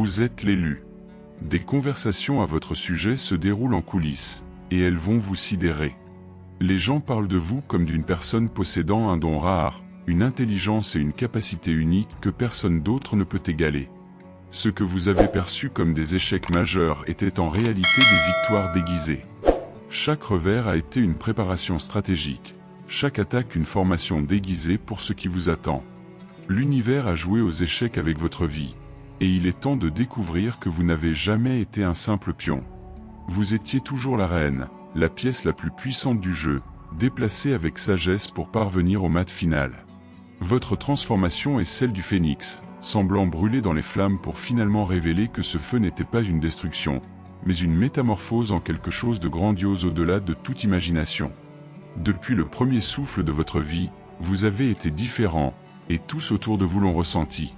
Vous êtes l'élu. Des conversations à votre sujet se déroulent en coulisses, et elles vont vous sidérer. Les gens parlent de vous comme d'une personne possédant un don rare, une intelligence et une capacité unique que personne d'autre ne peut égaler. Ce que vous avez perçu comme des échecs majeurs était en réalité des victoires déguisées. Chaque revers a été une préparation stratégique, chaque attaque une formation déguisée pour ce qui vous attend. L'univers a joué aux échecs avec votre vie, et il est temps de découvrir que vous n'avez jamais été un simple pion. Vous étiez toujours la reine, la pièce la plus puissante du jeu, déplacée avec sagesse pour parvenir au mat final. Votre transformation est celle du phénix, semblant brûler dans les flammes pour finalement révéler que ce feu n'était pas une destruction, mais une métamorphose en quelque chose de grandiose au-delà de toute imagination. Depuis le premier souffle de votre vie, vous avez été différent, et tous autour de vous l'ont ressenti.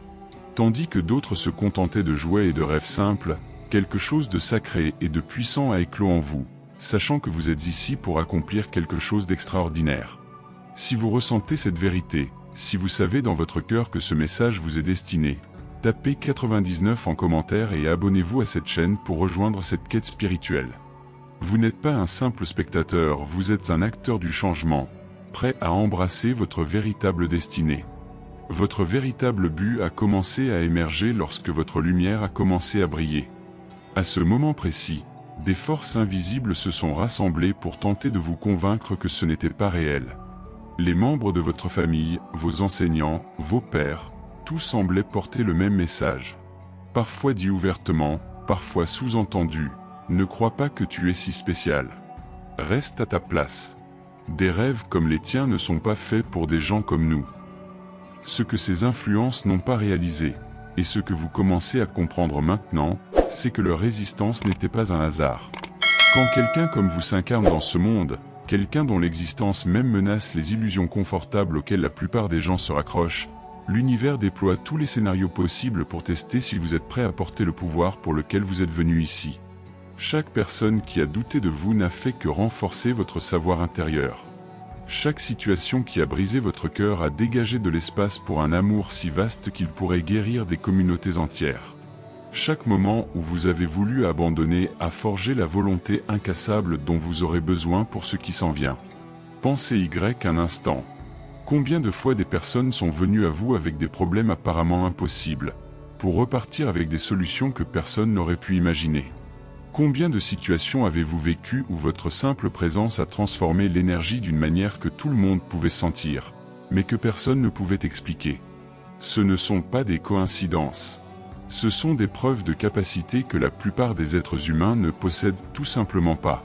Tandis que d'autres se contentaient de jouets et de rêves simples, quelque chose de sacré et de puissant a éclos en vous, sachant que vous êtes ici pour accomplir quelque chose d'extraordinaire. Si vous ressentez cette vérité, si vous savez dans votre cœur que ce message vous est destiné, tapez 99 en commentaire et abonnez-vous à cette chaîne pour rejoindre cette quête spirituelle. Vous n'êtes pas un simple spectateur, vous êtes un acteur du changement, prêt à embrasser votre véritable destinée. Votre véritable but a commencé à émerger lorsque votre lumière a commencé à briller. À ce moment précis, des forces invisibles se sont rassemblées pour tenter de vous convaincre que ce n'était pas réel. Les membres de votre famille, vos enseignants, vos pairs, tous semblaient porter le même message. Parfois dit ouvertement, parfois sous-entendu, ne crois pas que tu es si spécial. Reste à ta place. Des rêves comme les tiens ne sont pas faits pour des gens comme nous. Ce que ces influences n'ont pas réalisé, et ce que vous commencez à comprendre maintenant, c'est que leur résistance n'était pas un hasard. Quand quelqu'un comme vous s'incarne dans ce monde, quelqu'un dont l'existence même menace les illusions confortables auxquelles la plupart des gens se raccrochent, l'univers déploie tous les scénarios possibles pour tester si vous êtes prêt à porter le pouvoir pour lequel vous êtes venu ici. Chaque personne qui a douté de vous n'a fait que renforcer votre savoir intérieur. Chaque situation qui a brisé votre cœur a dégagé de l'espace pour un amour si vaste qu'il pourrait guérir des communautés entières. Chaque moment où vous avez voulu abandonner a forgé la volonté incassable dont vous aurez besoin pour ce qui s'en vient. Pensez un instant. Combien de fois des personnes sont venues à vous avec des problèmes apparemment impossibles, pour repartir avec des solutions que personne n'aurait pu imaginer? Combien de situations avez-vous vécues où votre simple présence a transformé l'énergie d'une manière que tout le monde pouvait sentir, mais que personne ne pouvait expliquer? Ce ne sont pas des coïncidences. Ce sont des preuves de capacité que la plupart des êtres humains ne possèdent tout simplement pas.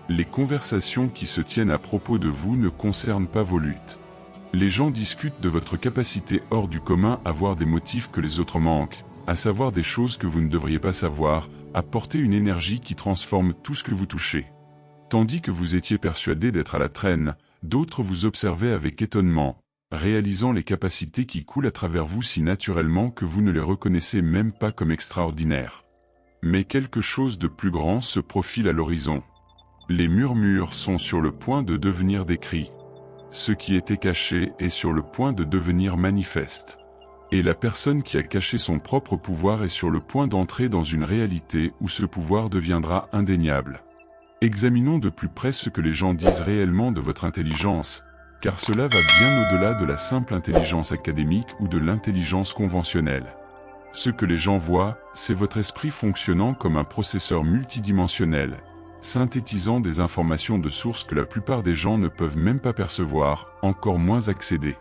Les conversations qui se tiennent à propos de vous ne concernent pas vos luttes. Les gens discutent de votre capacité hors du commun à voir des motifs que les autres manquent, à savoir des choses que vous ne devriez pas savoir, à porter une énergie qui transforme tout ce que vous touchez. Tandis que vous étiez persuadé d'être à la traîne, d'autres vous observaient avec étonnement, réalisant les capacités qui coulent à travers vous si naturellement que vous ne les reconnaissez même pas comme extraordinaires. Mais quelque chose de plus grand se profile à l'horizon. Les murmures sont sur le point de devenir des cris. Ce qui était caché est sur le point de devenir manifeste. Et la personne qui a caché son propre pouvoir est sur le point d'entrer dans une réalité où ce pouvoir deviendra indéniable. Examinons de plus près ce que les gens disent réellement de votre intelligence, car cela va bien au-delà de la simple intelligence académique ou de l'intelligence conventionnelle. Ce que les gens voient, c'est votre esprit fonctionnant comme un processeur multidimensionnel, synthétisant des informations de sources que la plupart des gens ne peuvent même pas percevoir, encore moins accéder.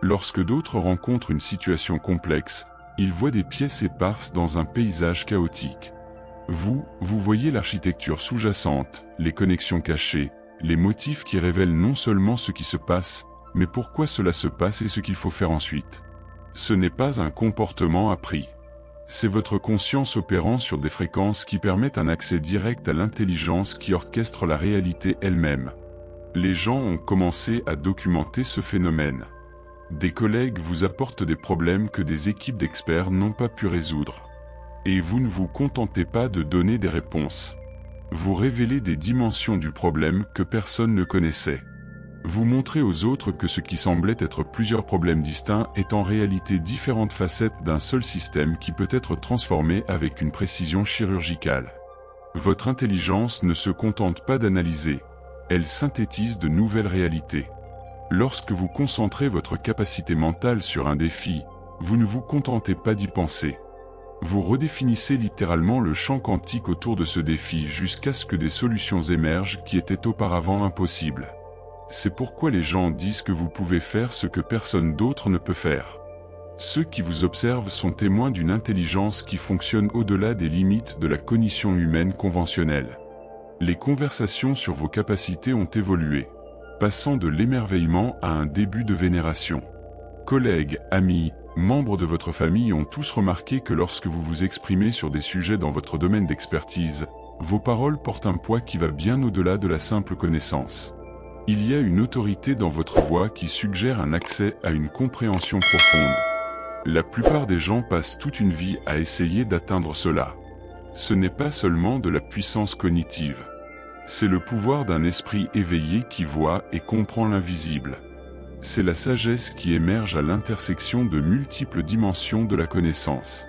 Lorsque d'autres rencontrent une situation complexe, ils voient des pièces éparses dans un paysage chaotique. Vous voyez l'architecture sous-jacente, les connexions cachées, les motifs qui révèlent non seulement ce qui se passe, mais pourquoi cela se passe et ce qu'il faut faire ensuite. Ce n'est pas un comportement appris. C'est votre conscience opérant sur des fréquences qui permettent un accès direct à l'intelligence qui orchestre la réalité elle-même. Les gens ont commencé à documenter ce phénomène. Des collègues vous apportent des problèmes que des équipes d'experts n'ont pas pu résoudre. Et vous ne vous contentez pas de donner des réponses. Vous révélez des dimensions du problème que personne ne connaissait. Vous montrez aux autres que ce qui semblait être plusieurs problèmes distincts est en réalité différentes facettes d'un seul système qui peut être transformé avec une précision chirurgicale. Votre intelligence ne se contente pas d'analyser, elle synthétise de nouvelles réalités. Lorsque vous concentrez votre capacité mentale sur un défi, vous ne vous contentez pas d'y penser. Vous redéfinissez littéralement le champ quantique autour de ce défi jusqu'à ce que des solutions émergent qui étaient auparavant impossibles. C'est pourquoi les gens disent que vous pouvez faire ce que personne d'autre ne peut faire. Ceux qui vous observent sont témoins d'une intelligence qui fonctionne au-delà des limites de la cognition humaine conventionnelle. Les conversations sur vos capacités ont évolué, passant de l'émerveillement à un début de vénération. Collègues, amis, membres de votre famille ont tous remarqué que lorsque vous vous exprimez sur des sujets dans votre domaine d'expertise, vos paroles portent un poids qui va bien au-delà de la simple connaissance. Il y a une autorité dans votre voix qui suggère un accès à une compréhension profonde. La plupart des gens passent toute une vie à essayer d'atteindre cela. Ce n'est pas seulement de la puissance cognitive. C'est le pouvoir d'un esprit éveillé qui voit et comprend l'invisible. C'est la sagesse qui émerge à l'intersection de multiples dimensions de la connaissance.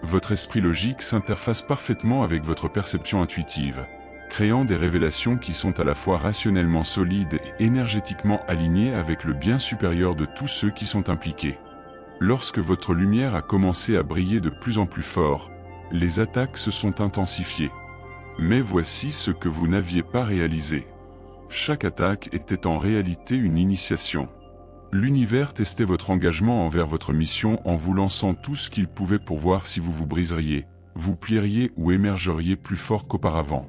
Votre esprit logique s'interface parfaitement avec votre perception intuitive, créant des révélations qui sont à la fois rationnellement solides et énergétiquement alignées avec le bien supérieur de tous ceux qui sont impliqués. Lorsque votre lumière a commencé à briller de plus en plus fort, les attaques se sont intensifiées. Mais voici ce que vous n'aviez pas réalisé. Chaque attaque était en réalité une initiation. L'univers testait votre engagement envers votre mission en vous lançant tout ce qu'il pouvait pour voir si vous vous briseriez, vous plieriez ou émergeriez plus fort qu'auparavant.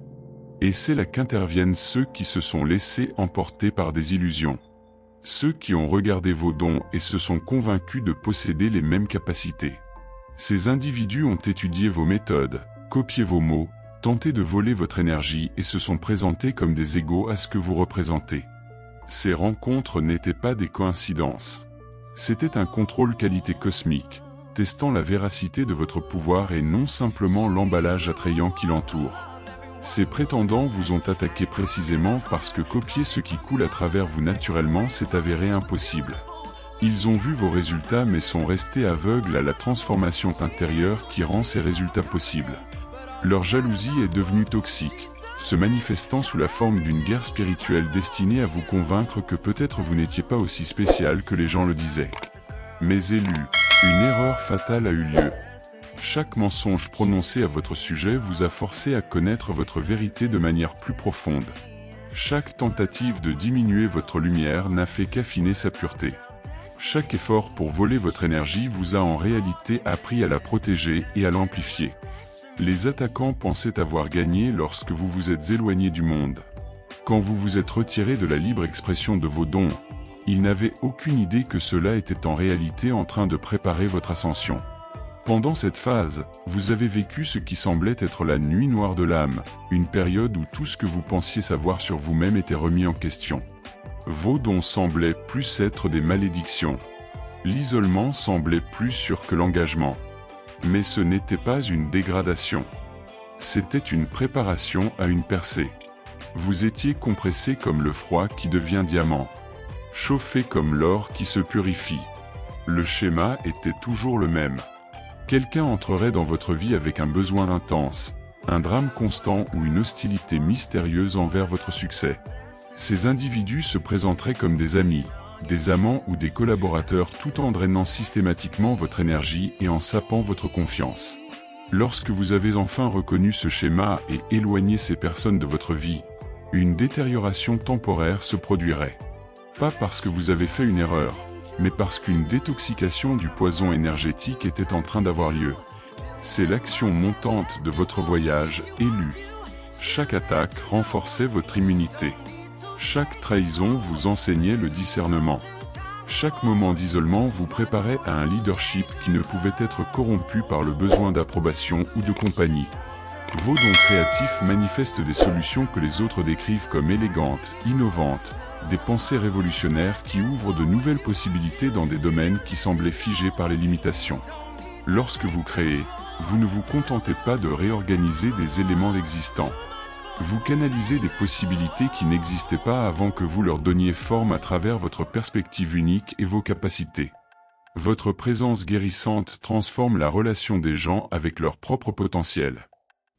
Et c'est là qu'interviennent ceux qui se sont laissés emporter par des illusions. Ceux qui ont regardé vos dons et se sont convaincus de posséder les mêmes capacités. Ces individus ont étudié vos méthodes, copié vos mots, tenté de voler votre énergie et se sont présentés comme des égaux à ce que vous représentez. Ces rencontres n'étaient pas des coïncidences. C'était un contrôle qualité cosmique, testant la véracité de votre pouvoir et non simplement l'emballage attrayant qui l'entoure. Ces prétendants vous ont attaqué précisément parce que copier ce qui coule à travers vous naturellement s'est avéré impossible. Ils ont vu vos résultats mais sont restés aveugles à la transformation intérieure qui rend ces résultats possibles. Leur jalousie est devenue toxique, se manifestant sous la forme d'une guerre spirituelle destinée à vous convaincre que peut-être vous n'étiez pas aussi spécial que les gens le disaient. Mais élus, une erreur fatale a eu lieu. Chaque mensonge prononcé à votre sujet vous a forcé à connaître votre vérité de manière plus profonde. Chaque tentative de diminuer votre lumière n'a fait qu'affiner sa pureté. Chaque effort pour voler votre énergie vous a en réalité appris à la protéger et à l'amplifier. Les attaquants pensaient avoir gagné lorsque vous vous êtes éloigné du monde. Quand vous vous êtes retiré de la libre expression de vos dons, ils n'avaient aucune idée que cela était en réalité en train de préparer votre ascension. Pendant cette phase, vous avez vécu ce qui semblait être la nuit noire de l'âme, une période où tout ce que vous pensiez savoir sur vous-même était remis en question. Vos dons semblaient plus être des malédictions. L'isolement semblait plus sûr que l'engagement. Mais ce n'était pas une dégradation. C'était une préparation à une percée. Vous étiez compressé comme le froid qui devient diamant. Chauffé comme l'or qui se purifie. Le schéma était toujours le même. Quelqu'un entrerait dans votre vie avec un besoin intense, un drame constant ou une hostilité mystérieuse envers votre succès. Ces individus se présenteraient comme des amis, des amants ou des collaborateurs tout en drainant systématiquement votre énergie et en sapant votre confiance. Lorsque vous avez enfin reconnu ce schéma et éloigné ces personnes de votre vie, une détérioration temporaire se produirait. Pas parce que vous avez fait une erreur, mais parce qu'une détoxication du poison énergétique était en train d'avoir lieu. C'est l'action montante de votre voyage élu. Chaque attaque renforçait votre immunité. Chaque trahison vous enseignait le discernement. Chaque moment d'isolement vous préparait à un leadership qui ne pouvait être corrompu par le besoin d'approbation ou de compagnie. Vos dons créatifs manifestent des solutions que les autres décrivent comme élégantes, innovantes, des pensées révolutionnaires qui ouvrent de nouvelles possibilités dans des domaines qui semblaient figés par les limitations. Lorsque vous créez, vous ne vous contentez pas de réorganiser des éléments existants. Vous canalisez des possibilités qui n'existaient pas avant que vous leur donniez forme à travers votre perspective unique et vos capacités. Votre présence guérissante transforme la relation des gens avec leur propre potentiel.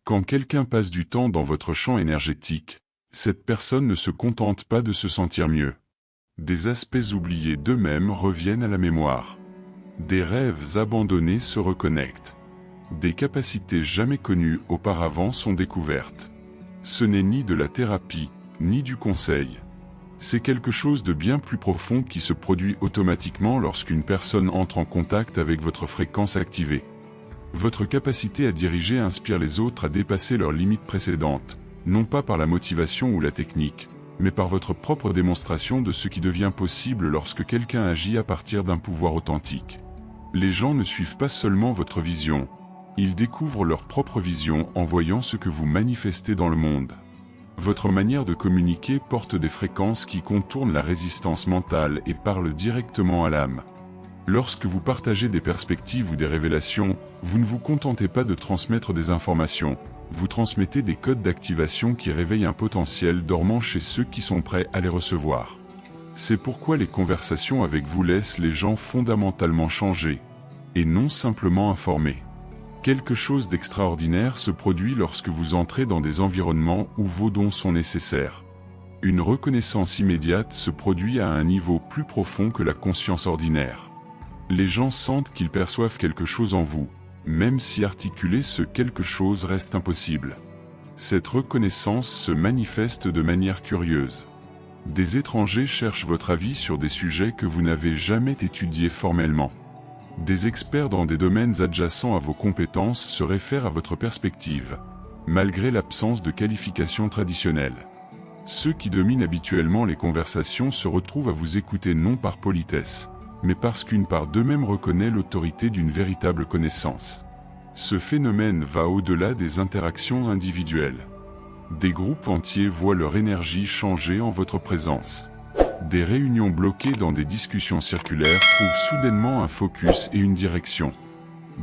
Quand quelqu'un passe du temps dans votre champ énergétique, cette personne ne se contente pas de se sentir mieux. Des aspects oubliés d'eux-mêmes reviennent à la mémoire. Des rêves abandonnés se reconnectent. Des capacités jamais connues auparavant sont découvertes. Ce n'est ni de la thérapie, ni du conseil. C'est quelque chose de bien plus profond qui se produit automatiquement lorsqu'une personne entre en contact avec votre fréquence activée. Votre capacité à diriger inspire les autres à dépasser leurs limites précédentes, non pas par la motivation ou la technique, mais par votre propre démonstration de ce qui devient possible lorsque quelqu'un agit à partir d'un pouvoir authentique. Les gens ne suivent pas seulement votre vision, ils découvrent leur propre vision en voyant ce que vous manifestez dans le monde. Votre manière de communiquer porte des fréquences qui contournent la résistance mentale et parlent directement à l'âme. Lorsque vous partagez des perspectives ou des révélations, vous ne vous contentez pas de transmettre des informations, vous transmettez des codes d'activation qui réveillent un potentiel dormant chez ceux qui sont prêts à les recevoir. C'est pourquoi les conversations avec vous laissent les gens fondamentalement changés, et non simplement informés. Quelque chose d'extraordinaire se produit lorsque vous entrez dans des environnements où vos dons sont nécessaires. Une reconnaissance immédiate se produit à un niveau plus profond que la conscience ordinaire. Les gens sentent qu'ils perçoivent quelque chose en vous, même si articuler ce quelque chose reste impossible. Cette reconnaissance se manifeste de manière curieuse. Des étrangers cherchent votre avis sur des sujets que vous n'avez jamais étudiés formellement. Des experts dans des domaines adjacents à vos compétences se réfèrent à votre perspective, malgré l'absence de qualification traditionnelle. Ceux qui dominent habituellement les conversations se retrouvent à vous écouter non par politesse, mais parce qu'une part d'eux-mêmes reconnaît l'autorité d'une véritable connaissance. Ce phénomène va au-delà des interactions individuelles. Des groupes entiers voient leur énergie changer en votre présence. Des réunions bloquées dans des discussions circulaires trouvent soudainement un focus et une direction.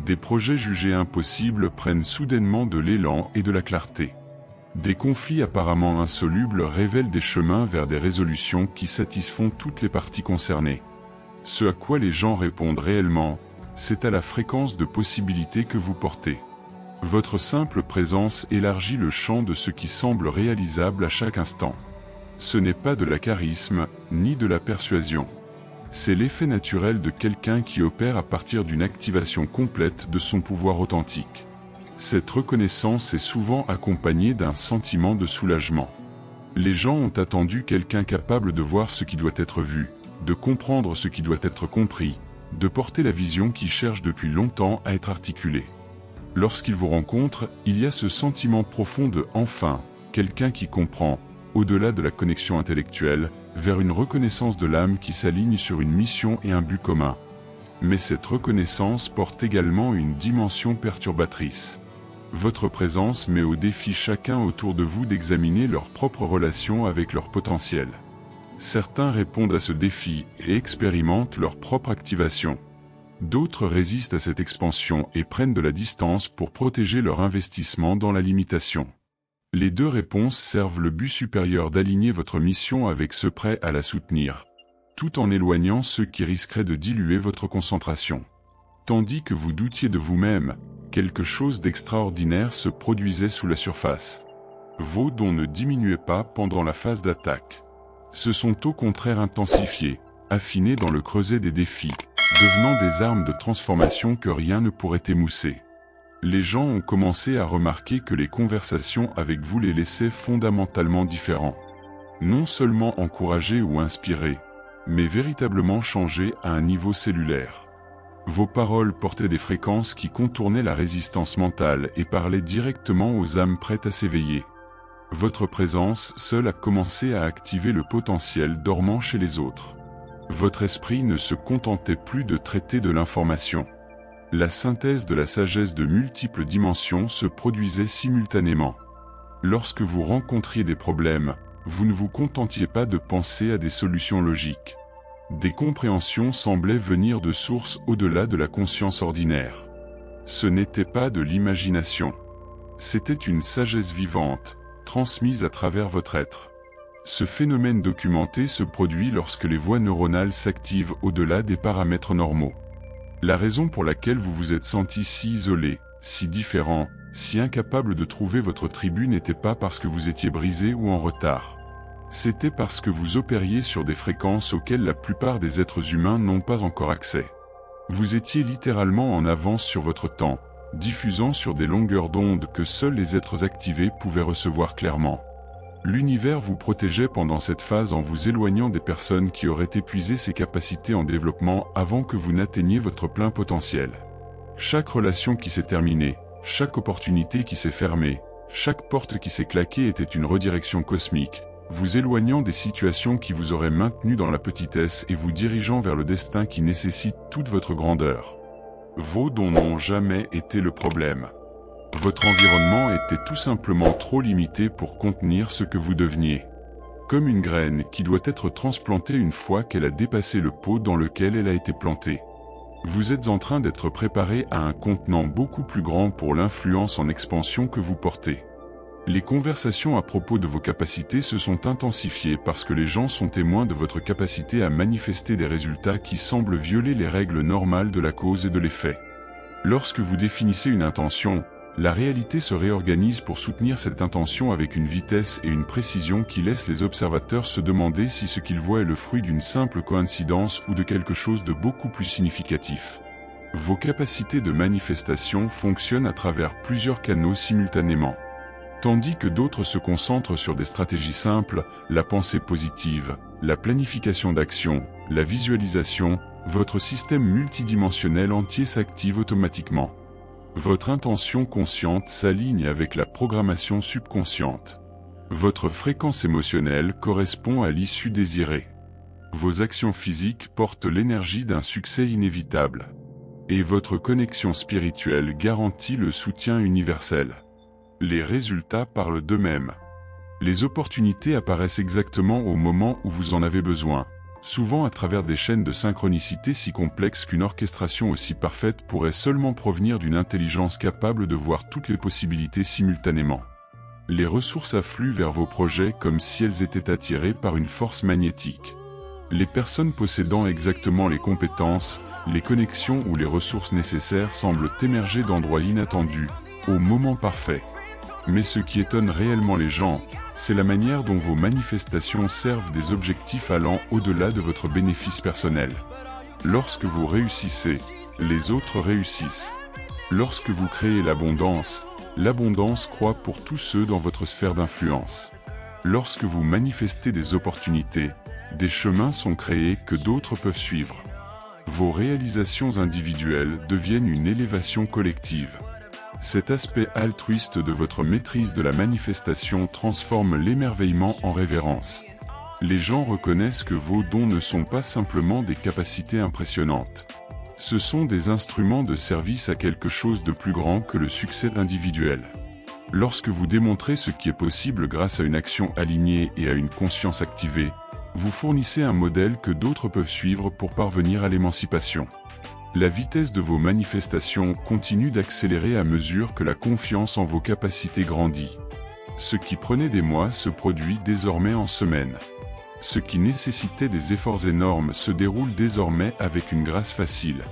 Des projets jugés impossibles prennent soudainement de l'élan et de la clarté. Des conflits apparemment insolubles révèlent des chemins vers des résolutions qui satisfont toutes les parties concernées. Ce à quoi les gens répondent réellement, c'est à la fréquence de possibilités que vous portez. Votre simple présence élargit le champ de ce qui semble réalisable à chaque instant. Ce n'est pas de la charisme, ni de la persuasion. C'est l'effet naturel de quelqu'un qui opère à partir d'une activation complète de son pouvoir authentique. Cette reconnaissance est souvent accompagnée d'un sentiment de soulagement. Les gens ont attendu quelqu'un capable de voir ce qui doit être vu, de comprendre ce qui doit être compris, de porter la vision qui cherche depuis longtemps à être articulée. Lorsqu'ils vous rencontrent, il y a ce sentiment profond de « enfin », quelqu'un qui comprend, au-delà de la connexion intellectuelle, vers une reconnaissance de l'âme qui s'aligne sur une mission et un but commun. Mais cette reconnaissance porte également une dimension perturbatrice. Votre présence met au défi chacun autour de vous d'examiner leur propre relation avec leur potentiel. Certains répondent à ce défi et expérimentent leur propre activation. D'autres résistent à cette expansion et prennent de la distance pour protéger leur investissement dans la limitation. Les deux réponses servent le but supérieur d'aligner votre mission avec ceux prêts à la soutenir, tout en éloignant ceux qui risqueraient de diluer votre concentration. Tandis que vous doutiez de vous-même, quelque chose d'extraordinaire se produisait sous la surface. Vos dons ne diminuaient pas pendant la phase d'attaque. Se sont au contraire intensifiés, affinés dans le creuset des défis, devenant des armes de transformation que rien ne pourrait émousser. Les gens ont commencé à remarquer que les conversations avec vous les laissaient fondamentalement différents. Non seulement encouragés ou inspirés, mais véritablement changés à un niveau cellulaire. Vos paroles portaient des fréquences qui contournaient la résistance mentale et parlaient directement aux âmes prêtes à s'éveiller. Votre présence seule a commencé à activer le potentiel dormant chez les autres. Votre esprit ne se contentait plus de traiter de l'information. La synthèse de la sagesse de multiples dimensions se produisait simultanément. Lorsque vous rencontriez des problèmes, vous ne vous contentiez pas de penser à des solutions logiques. Des compréhensions semblaient venir de sources au-delà de la conscience ordinaire. Ce n'était pas de l'imagination. C'était une sagesse vivante, transmises à travers votre être. Ce phénomène documenté se produit lorsque les voies neuronales s'activent au-delà des paramètres normaux. La raison pour laquelle vous vous êtes senti si isolé, si différent, si incapable de trouver votre tribu n'était pas parce que vous étiez brisé ou en retard. C'était parce que vous opériez sur des fréquences auxquelles la plupart des êtres humains n'ont pas encore accès. Vous étiez littéralement en avance sur votre temps, diffusant sur des longueurs d'onde que seuls les êtres activés pouvaient recevoir clairement. L'univers vous protégeait pendant cette phase en vous éloignant des personnes qui auraient épuisé ses capacités en développement avant que vous n'atteigniez votre plein potentiel. Chaque relation qui s'est terminée, chaque opportunité qui s'est fermée, chaque porte qui s'est claquée était une redirection cosmique, vous éloignant des situations qui vous auraient maintenu dans la petitesse et vous dirigeant vers le destin qui nécessite toute votre grandeur. Vos dons n'ont jamais été le problème. Votre environnement était tout simplement trop limité pour contenir ce que vous deveniez. Comme une graine qui doit être transplantée une fois qu'elle a dépassé le pot dans lequel elle a été plantée. Vous êtes en train d'être préparé à un contenant beaucoup plus grand pour l'influence en expansion que vous portez. Les conversations à propos de vos capacités se sont intensifiées parce que les gens sont témoins de votre capacité à manifester des résultats qui semblent violer les règles normales de la cause et de l'effet. Lorsque vous définissez une intention, la réalité se réorganise pour soutenir cette intention avec une vitesse et une précision qui laissent les observateurs se demander si ce qu'ils voient est le fruit d'une simple coïncidence ou de quelque chose de beaucoup plus significatif. Vos capacités de manifestation fonctionnent à travers plusieurs canaux simultanément. Tandis que d'autres se concentrent sur des stratégies simples, la pensée positive, la planification d'action, la visualisation, votre système multidimensionnel entier s'active automatiquement. Votre intention consciente s'aligne avec la programmation subconsciente. Votre fréquence émotionnelle correspond à l'issue désirée. Vos actions physiques portent l'énergie d'un succès inévitable. Et votre connexion spirituelle garantit le soutien universel. Les résultats parlent d'eux-mêmes. Les opportunités apparaissent exactement au moment où vous en avez besoin, souvent à travers des chaînes de synchronicité si complexes qu'une orchestration aussi parfaite pourrait seulement provenir d'une intelligence capable de voir toutes les possibilités simultanément. Les ressources affluent vers vos projets comme si elles étaient attirées par une force magnétique. Les personnes possédant exactement les compétences, les connexions ou les ressources nécessaires semblent émerger d'endroits inattendus, au moment parfait. Mais ce qui étonne réellement les gens, c'est la manière dont vos manifestations servent des objectifs allant au-delà de votre bénéfice personnel. Lorsque vous réussissez, les autres réussissent. Lorsque vous créez l'abondance croît pour tous ceux dans votre sphère d'influence. Lorsque vous manifestez des opportunités, des chemins sont créés que d'autres peuvent suivre. Vos réalisations individuelles deviennent une élévation collective. Cet aspect altruiste de votre maîtrise de la manifestation transforme l'émerveillement en révérence. Les gens reconnaissent que vos dons ne sont pas simplement des capacités impressionnantes. Ce sont des instruments de service à quelque chose de plus grand que le succès individuel. Lorsque vous démontrez ce qui est possible grâce à une action alignée et à une conscience activée, vous fournissez un modèle que d'autres peuvent suivre pour parvenir à l'émancipation. La vitesse de vos manifestations continue d'accélérer à mesure que la confiance en vos capacités grandit. Ce qui prenait des mois se produit désormais en semaines. Ce qui nécessitait des efforts énormes se déroule désormais avec une grâce facile.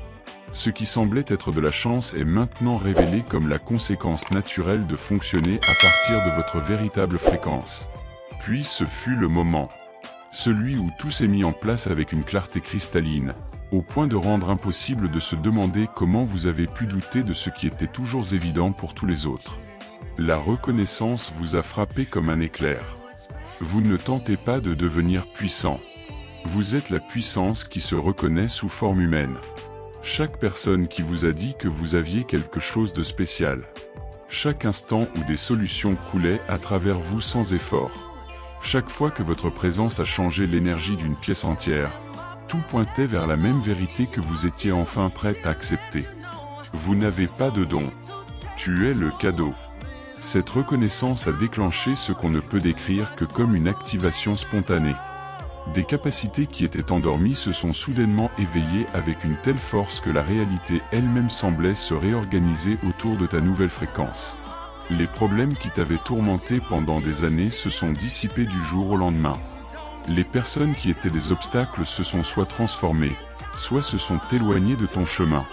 Ce qui semblait être de la chance est maintenant révélé comme la conséquence naturelle de fonctionner à partir de votre véritable fréquence. Puis ce fut le moment. Celui où tout s'est mis en place avec une clarté cristalline, au point de rendre impossible de se demander comment vous avez pu douter de ce qui était toujours évident pour tous les autres. La reconnaissance vous a frappé comme un éclair. Vous ne tentez pas de devenir puissant. Vous êtes la puissance qui se reconnaît sous forme humaine. Chaque personne qui vous a dit que vous aviez quelque chose de spécial. Chaque instant où des solutions coulaient à travers vous sans effort. Chaque fois que votre présence a changé l'énergie d'une pièce entière, tout pointait vers la même vérité que vous étiez enfin prête à accepter. Vous n'avez pas de don. Tu es le cadeau. Cette reconnaissance a déclenché ce qu'on ne peut décrire que comme une activation spontanée. Des capacités qui étaient endormies se sont soudainement éveillées avec une telle force que la réalité elle-même semblait se réorganiser autour de ta nouvelle fréquence. Les problèmes qui t'avaient tourmenté pendant des années se sont dissipés du jour au lendemain. Les personnes qui étaient des obstacles se sont soit transformées, soit se sont éloignées de ton chemin.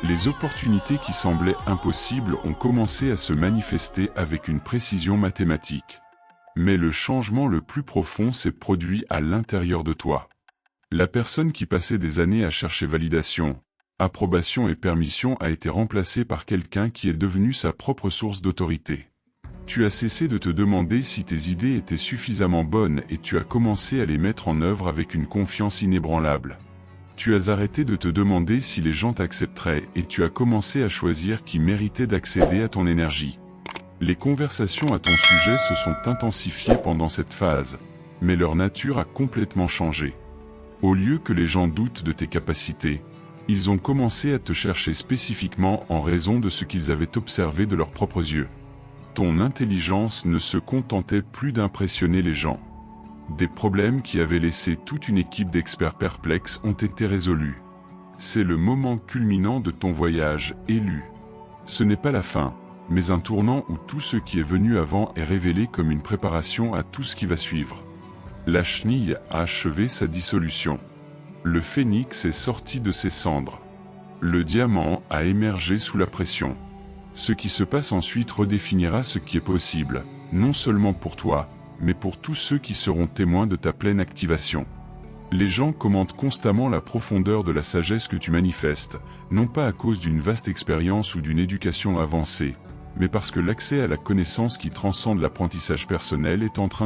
Les opportunités qui semblaient impossibles ont commencé à se manifester avec une précision mathématique. Mais le changement le plus profond s'est produit à l'intérieur de toi. La personne qui passait des années à chercher validation, approbation et permission a été remplacée par quelqu'un qui est devenu sa propre source d'autorité. Tu as cessé de te demander si tes idées étaient suffisamment bonnes et tu as commencé à les mettre en œuvre avec une confiance inébranlable. Tu as arrêté de te demander si les gens t'accepteraient et tu as commencé à choisir qui méritait d'accéder à ton énergie. Les conversations à ton sujet se sont intensifiées pendant cette phase, mais leur nature a complètement changé. Au lieu que les gens doutent de tes capacités, ils ont commencé à te chercher spécifiquement en raison de ce qu'ils avaient observé de leurs propres yeux. Ton intelligence ne se contentait plus d'impressionner les gens. Des problèmes qui avaient laissé toute une équipe d'experts perplexes ont été résolus. C'est le moment culminant de ton voyage élu. Ce n'est pas la fin, mais un tournant où tout ce qui est venu avant est révélé comme une préparation à tout ce qui va suivre. La chenille a achevé sa dissolution. Le phénix est sorti de ses cendres. Le diamant a émergé sous la pression. Ce qui se passe ensuite redéfinira ce qui est possible, non seulement pour toi, mais pour tous ceux qui seront témoins de ta pleine activation. Les gens commentent constamment la profondeur de la sagesse que tu manifestes, non pas à cause d'une vaste expérience ou d'une éducation avancée, mais parce que l'accès à la connaissance qui transcende l'apprentissage personnel est en train de